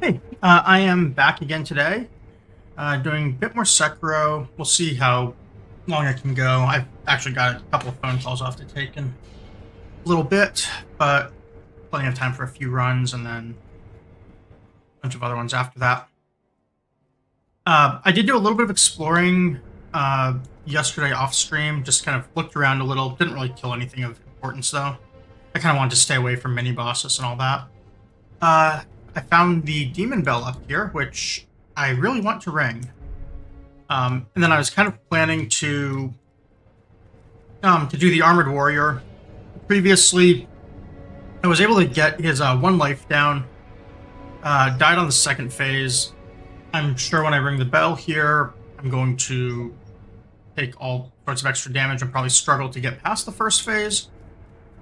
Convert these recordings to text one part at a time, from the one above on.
Hey, I am back again today, doing a bit more Sekiro. We'll see how long I can go. I've actually got a couple of phone calls off to take in a little bit, but plenty of time for a few runs and then a bunch of other ones after that. I did do a little bit of exploring yesterday off stream, just kind of looked around a little. Didn't really kill anything of importance though. I kind of wanted to stay away from mini bosses and all that. I found the demon bell up here, which I really want to ring. And then I was kind of planning to do the armored warrior. Previously, I was able to get his one life down. Died on the second phase. I'm sure when I ring the bell here, I'm going to take all sorts of extra damage and probably struggle to get past the first phase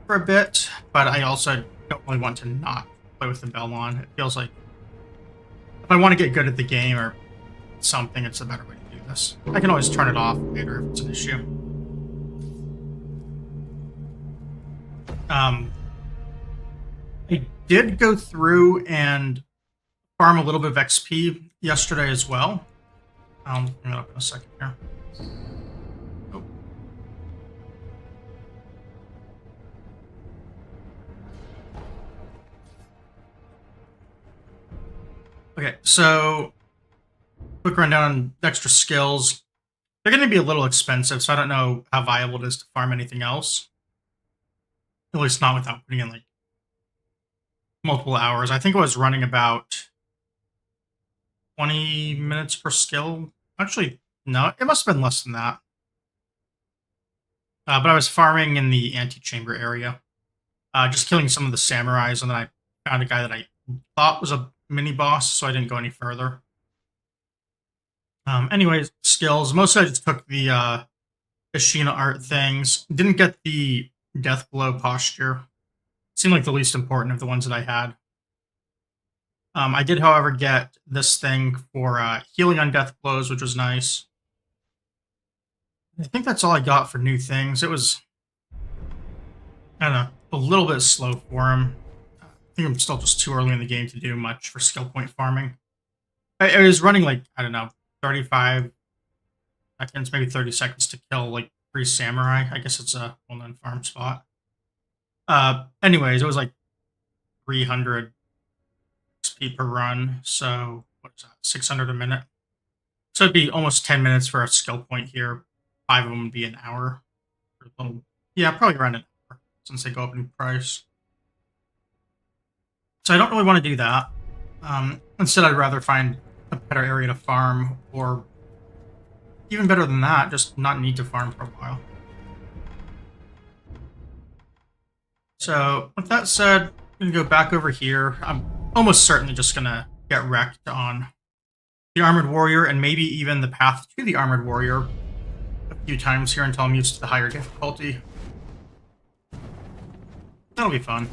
for a bit. But I also don't really want to not play with the bell on. It feels like if I want to get good at the game or something, it's a better way to do this. I can always turn it off later if it's an issue. I did go through and farm a little bit of XP yesterday as well. I'll bring it up in a second here. Oh. Okay, so quick rundown on extra skills. They're going to be a little expensive, so I don't know how viable it is to farm anything else. At least not without putting in like multiple hours. I think it was running about 20 minutes per skill. Actually, no, it must have been less than that. But I was farming in the antechamber area, just killing some of the samurais, and then I found a guy that I thought was a mini boss, so I didn't go any further. Anyways, skills. Mostly I just took the Ashina art things. Didn't get the death blow posture. Seemed like the least important of the ones that I had. I did, however, get this thing for healing on death blows, which was nice. I think that's all I got for new things. It was, I don't know, a little bit slow for him. I think I'm still just too early in the game to do much for skill point farming. I was running like, I don't know, 35 seconds, maybe 30 seconds to kill like 3 samurai. I guess it's a well-known farm spot. Anyways, it was like 300 XP per run, so what is that, 600 a minute? So it'd be almost 10 minutes for a skill point here. 5 of them would be an hour. Yeah, probably around an hour, since they go up in price. So I don't really want to do that. Instead, I'd rather find a better area to farm, or even better than that, just not need to farm for a while. So with that said, I'm going to go back over here. I'm almost certainly just going to get wrecked on the Armored Warrior, and maybe even the path to the Armored Warrior a few times here until I'm used to the higher difficulty. That'll be fun.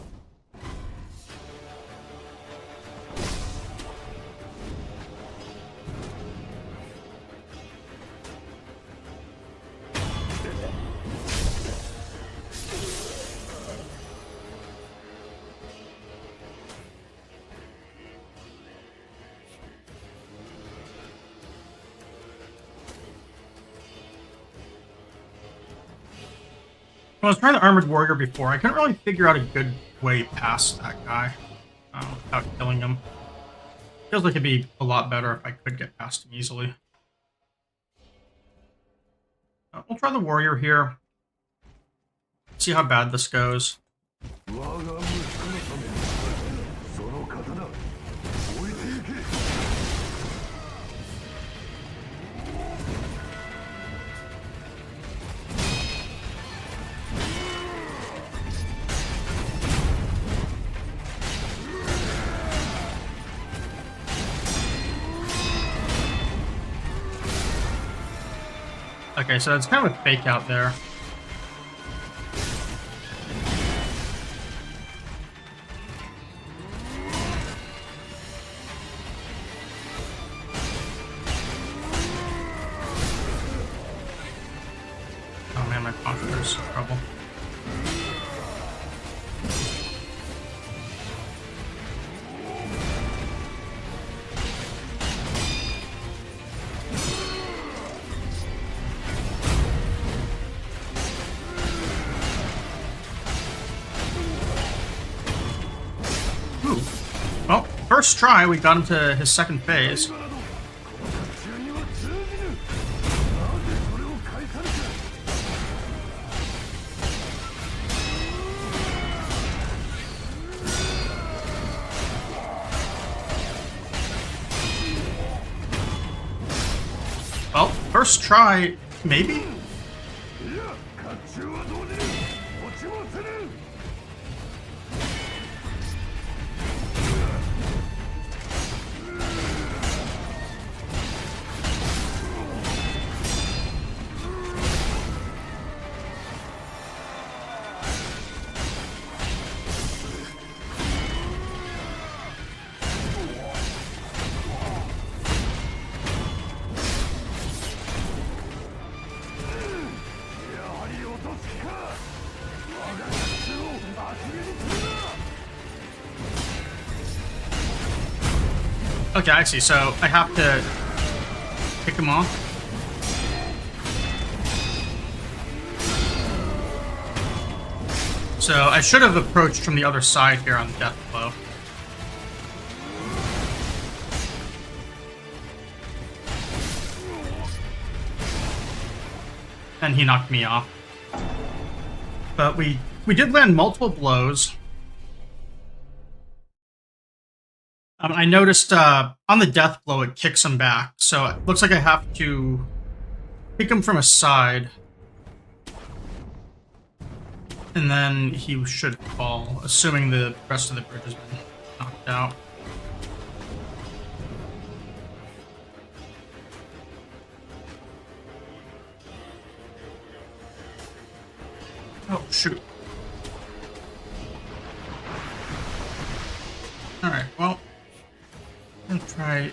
When I was trying the Armored Warrior before, I couldn't really figure out a good way past that guy without killing him. Feels like it'd be a lot better if I could get past him easily. We'll try the Warrior here. See how bad this goes. Okay, so it's kind of a fake out there. Oh man, my posture is trouble. Ooh. Well, first try, we got him to his second phase. Well, first try, maybe? Okay, I see. So I have to pick him off. So I should have approached from the other side here on death blow. And he knocked me off. But we did land multiple blows. I noticed on the death blow it kicks him back, so it looks like I have to pick him from a side. And then he should fall, assuming the rest of the bridge has been knocked out. Oh, shoot. Alright, well, I'm going to try a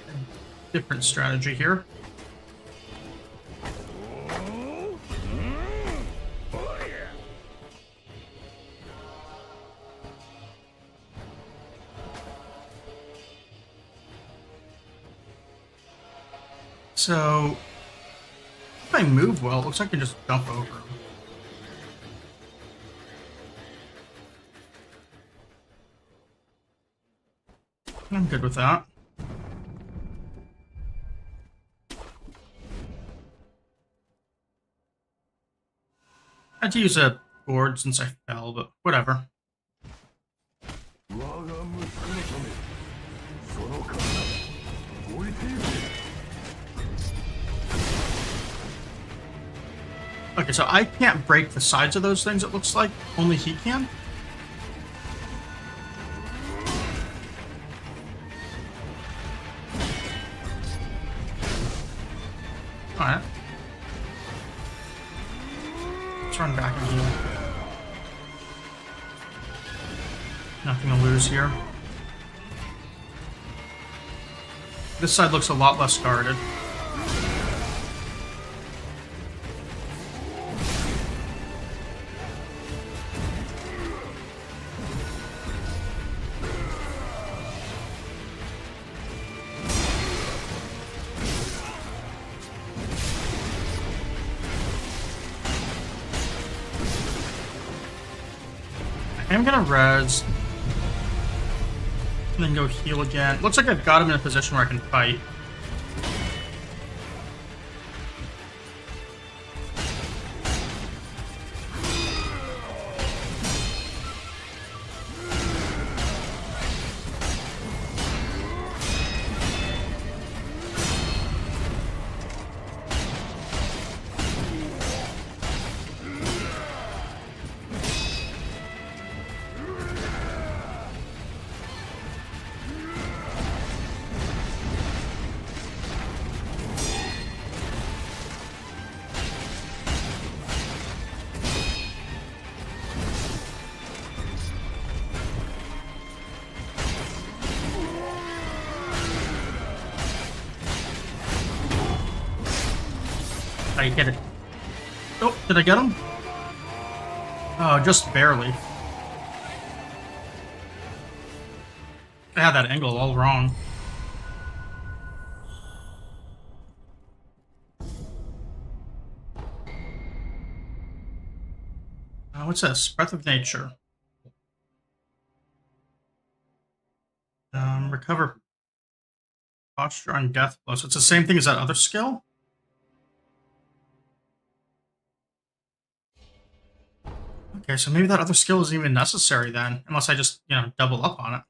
different strategy here. So, if I move well, it looks like I can just jump over him. I'm good with that. I had to use a gourd since I fell, but whatever. Okay, so I can't break the sides of those things, it looks like. Only he can? Alright. Let's run back and heal. Nothing to lose here. This side looks a lot less guarded. I'm gonna res. And then go heal again. Looks like I've got him in a position where I can fight. I get it. Oh, did I get him? Oh, just barely. I had that angle all wrong. What's this? Breath of Nature. recover posture on death blow. So it's the same thing as that other skill? Okay, so maybe that other skill isn't even necessary then, unless I just, double up on it.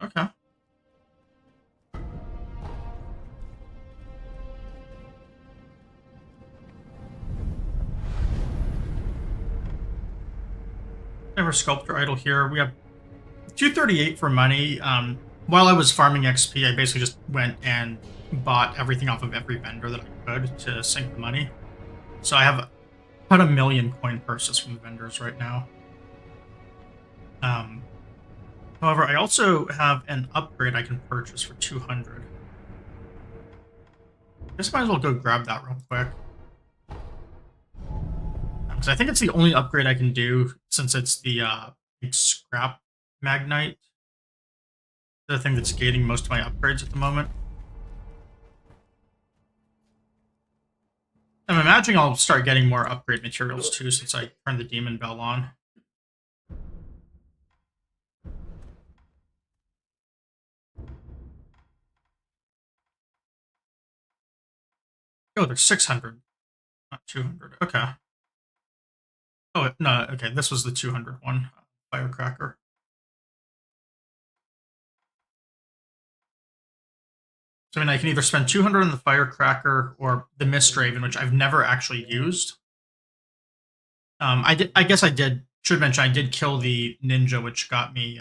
Okay. Never sculptor idol here. We have 238 for money. While I was farming XP, I basically just went and bought everything off of every vendor that I could to sink the money. So I have about 1 million coin purses from the vendors right now. However, I also have an upgrade I can purchase for 200. I guess I might as well go grab that real quick. Because I think it's the only upgrade I can do since it's the scrap magnite. The thing that's gating most of my upgrades at the moment. I'm imagining I'll start getting more upgrade materials too since I turned the demon bell on. Oh, there's 600, not 200. Okay. Oh, no, okay, this was the 200 one. Firecracker. So, I mean, I can either spend 200 on the Firecracker or the Mist Raven, which I've never actually used. I guess I did. Should mention I did kill the ninja, which got me.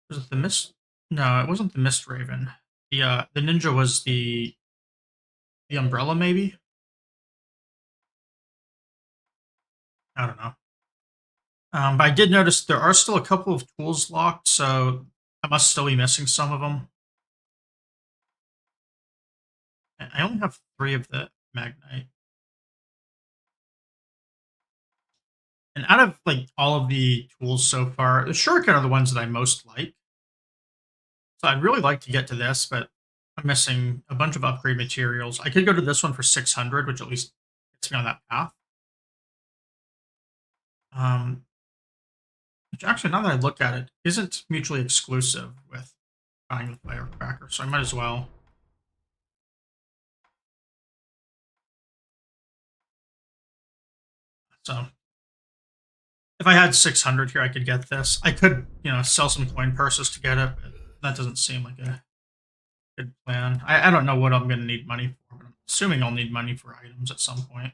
Was it the Mist? No, it wasn't the Mist Raven. The ninja was the umbrella, maybe. I don't know. But I did notice there are still a couple of tools locked, so I must still be missing some of them. I only have 3 of the Magnite. And out of like all of the tools so far, the shuriken are the ones that I most like. So I'd really like to get to this, but I'm missing a bunch of upgrade materials. I could go to this one for 600, which at least gets me on that path. Which actually, now that I look at it, isn't mutually exclusive with buying the Firecracker, so I might as well. So if I had 600 here, I could get this. I could, sell some coin purses to get it, but that doesn't seem like a good plan. I don't know what I'm going to need money for, but I'm assuming I'll need money for items at some point.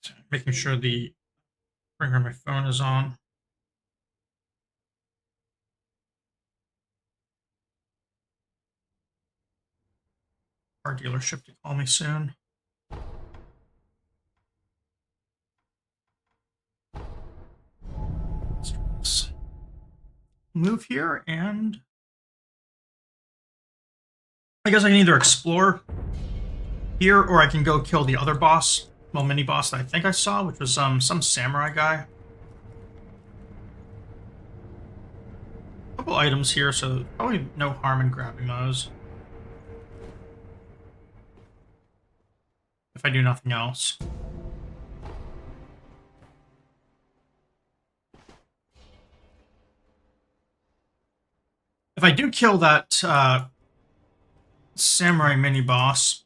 So making sure the ringer on my phone is on. Car dealership to call me soon. Let's move here, and I guess I can either explore here or I can go kill the other boss, well, mini boss that I think I saw, which was some samurai guy. A couple items here, so probably no harm in grabbing those. If I do nothing else. If I do kill that samurai mini boss,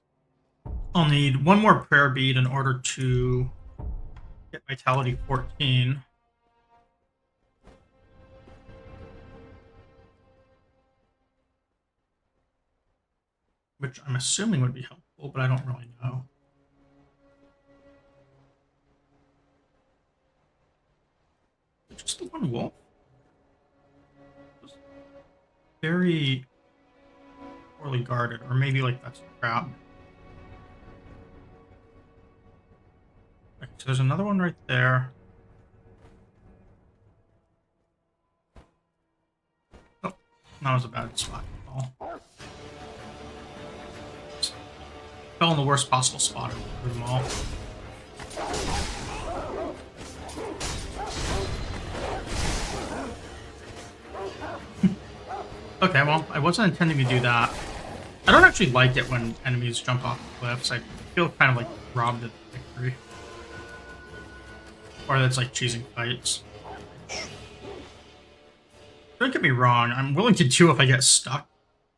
I'll need 1 more prayer bead in order to get vitality 14. Which I'm assuming would be helpful, but I don't really know. Just the one wolf? Very poorly guarded, or maybe like that's a trap. Okay, so there's another one right there. Oh, that was a bad spot. Fell in the worst possible spot of them all. Okay, well, I wasn't intending to do that. I don't actually like it when enemies jump off the cliffs. I feel kind of like robbed of victory. Or that's like choosing fights. Don't get me wrong, I'm willing to do if I get stuck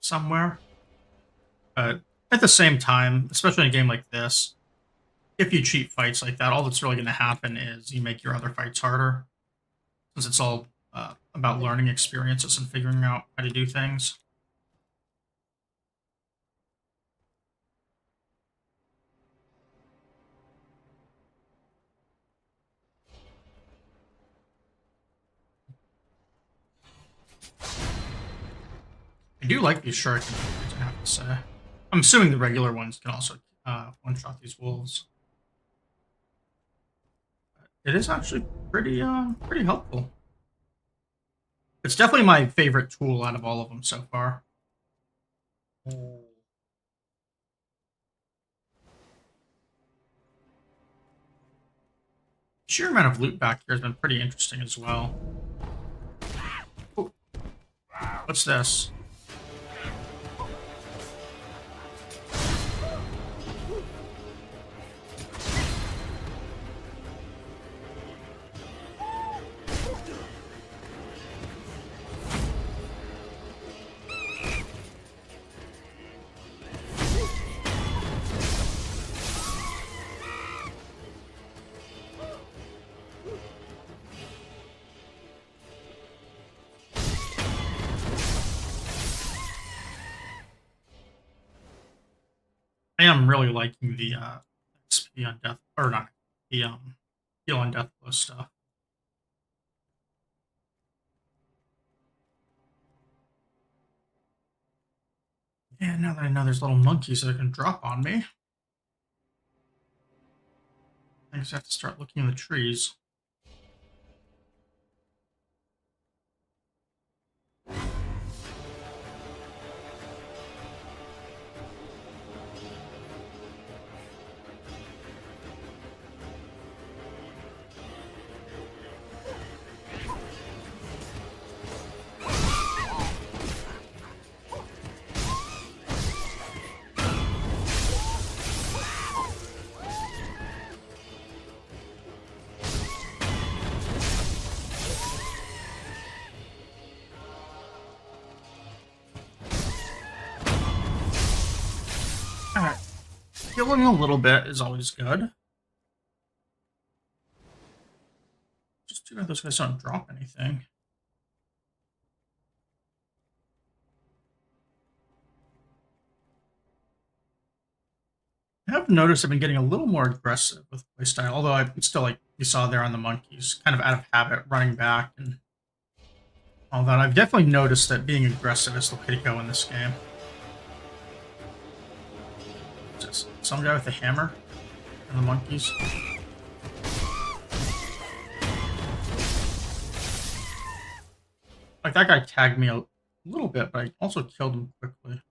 somewhere. But at the same time, especially in a game like this, if you cheat fights like that, all that's really going to happen is you make your other fights harder. Since it's all about learning experiences and figuring out how to do things. I do like these shuriken upgrades, I have to say. I'm assuming the regular ones can also one-shot these wolves. It is actually pretty helpful. It's definitely my favorite tool out of all of them so far. Sheer amount of loot back here has been pretty interesting as well. Ooh. What's this? I am really liking the XP on death, or not the heal on death blow stuff. Yeah, now that I know there's little monkeys that can drop on me, I just have to start looking in the trees. Alright. Healing a little bit is always good. Just too bad those guys don't drop anything. I have noticed I've been getting a little more aggressive with playstyle, although I'm still, like you saw there on the monkeys, kind of out of habit, running back and all that. I've definitely noticed that being aggressive is the way to go in this game. Just some guy with a hammer and the monkeys. Like, that guy tagged me a little bit, but I also killed him quickly.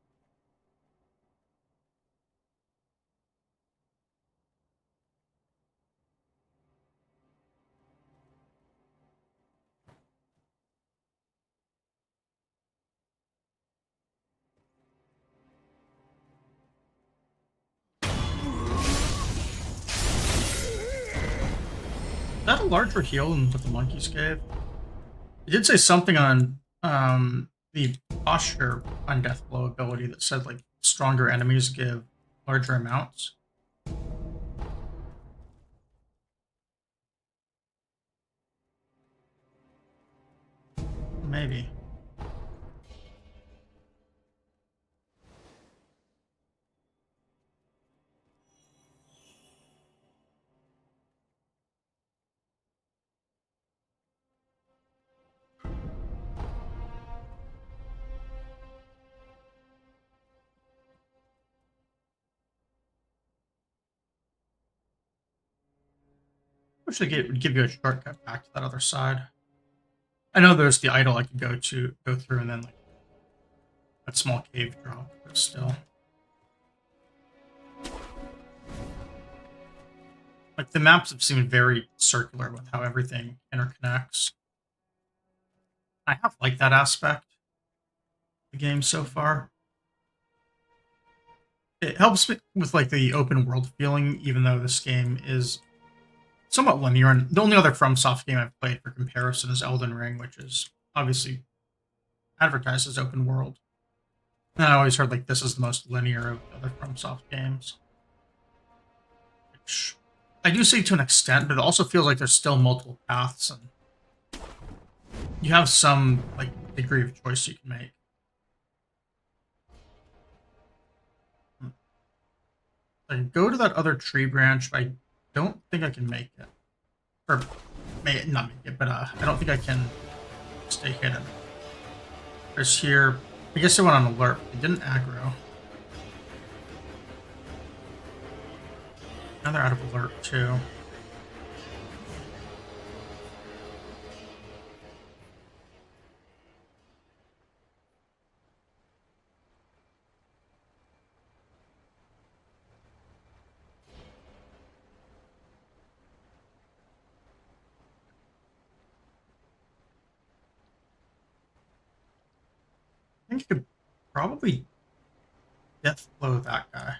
Is that a larger heal than what the monkeys gave? It did say something on the posture on death blow ability that said like stronger enemies give larger amounts. Maybe. Wish they would give you a shortcut back to that other side. I know there's the idol I could go through, and then like that small cave drop, but still. Like, the maps have seemed very circular with how everything interconnects. I have liked that aspect. the game so far. It helps me with like the open world feeling, even though this game is somewhat linear. And the only other FromSoft game I've played for comparison is Elden Ring, which is obviously advertised as open world. And I always heard like this is the most linear of the other FromSoft games, which I do see to an extent, but it also feels like there's still multiple paths and you have some like degree of choice you can make. I can go to that other tree branch, but I don't think I can make it. Or may not make it, but I don't think I can stay hidden. There's here. I guess they went on alert. They didn't aggro. Now they're out of alert too. I think you could probably death blow that guy.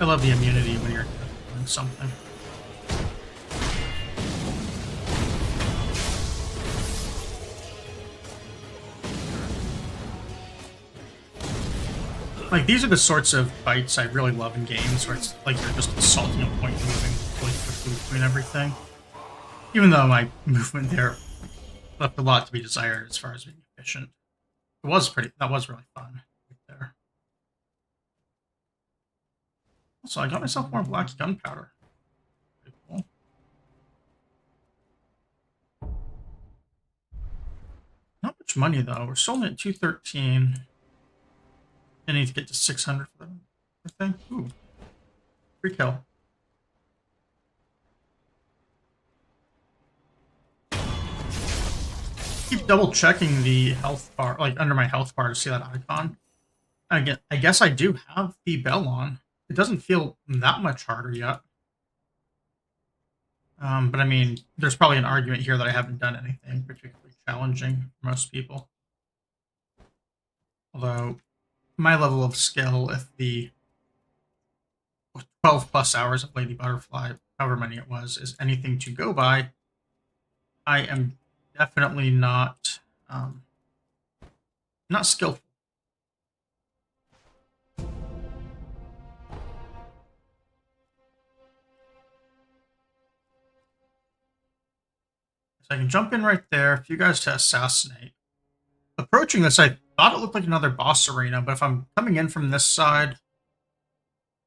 I love the immunity when you're doing something. Like, these are the sorts of fights I really love in games where it's like you're just assaulting a point and moving really quickly between everything. Even though my movement there left a lot to be desired as far as being efficient. That was really fun right there. Also, I got myself more black gunpowder. Pretty cool. Not much money though. We're still at 213. I need to get to 600 for them. I think. Ooh. Free kill. Keep double checking the health bar, like under my health bar to see that icon. I guess I do have the bell on. It doesn't feel that much harder yet. But I mean, there's probably an argument here that I haven't done anything particularly challenging for most people. Although, my level of skill, if the 12 plus hours of Lady Butterfly, however many it was, is anything to go by, I am definitely not skillful. So I can jump in right there. If you guys to assassinate. Approaching this, I thought it looked like another boss arena, but if I'm coming in from this side,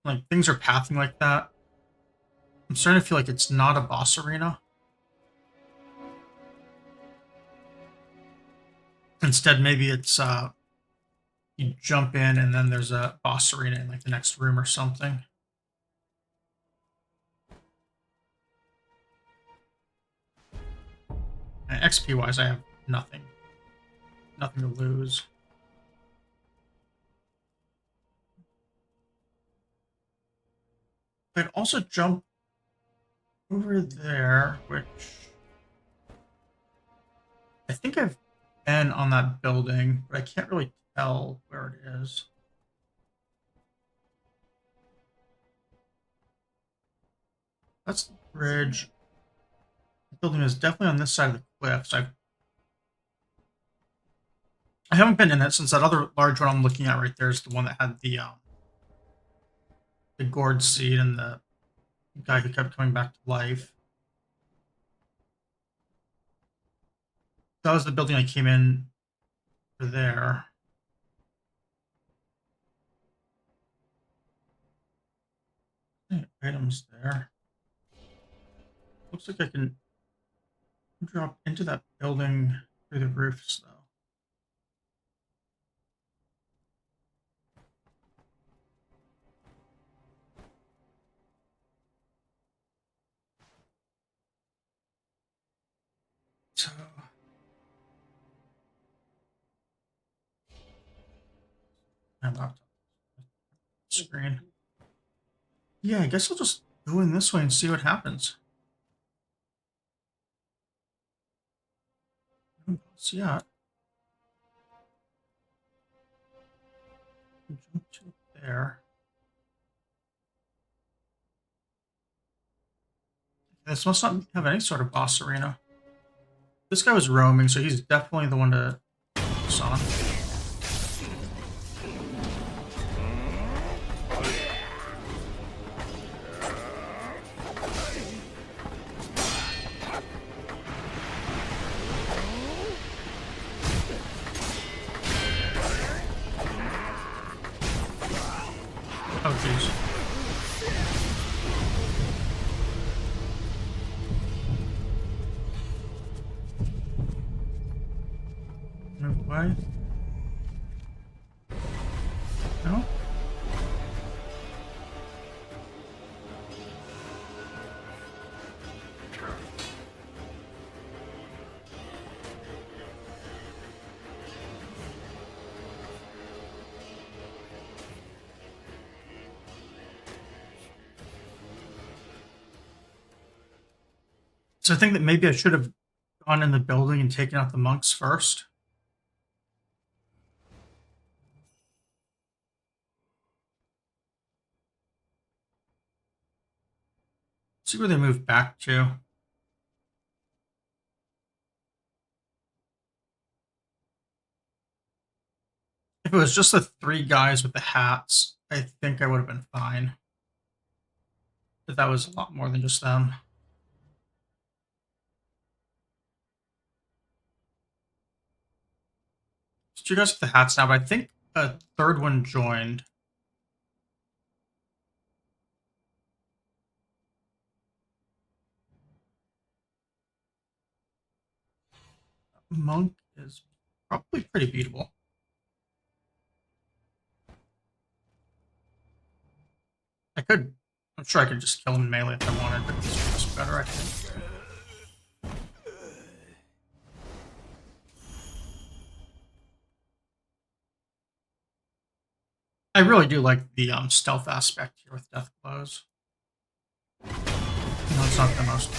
like things are pathing like that, I'm starting to feel like it's not a boss arena. Instead, maybe it's you jump in and then there's a boss arena in like the next room or something. And XP wise, I have nothing to lose. I could also jump over there, which I think I've been on that building, but I can't really tell where it is. That's the bridge. The building is definitely on this side of the cliff, so I haven't been in it since that other large one I'm looking at right there is the one that had the gourd seed and the guy who kept coming back to life. That was the building I came in for there. Items there. Looks like I can drop into that building through the roofs, though. So, my laptop screen. Yeah, I guess I'll just go in this way and see what happens. So yeah, jump to there. This must not have any sort of boss arena. This guy was roaming, so he's definitely the one to focus on. Oh, jeez. Move away. No? So I think that maybe I should have gone in the building and taken out the monks first. See where they move back to. If it was just the three guys with the hats, I think I would have been fine. But that was a lot more than just them. It's two guys with the hats now, but I think a third one joined. Monk is probably pretty beatable. I'm sure I could just kill him melee if I wanted, but this is better, I think. I really do like the stealth aspect here with death blows. It's not the most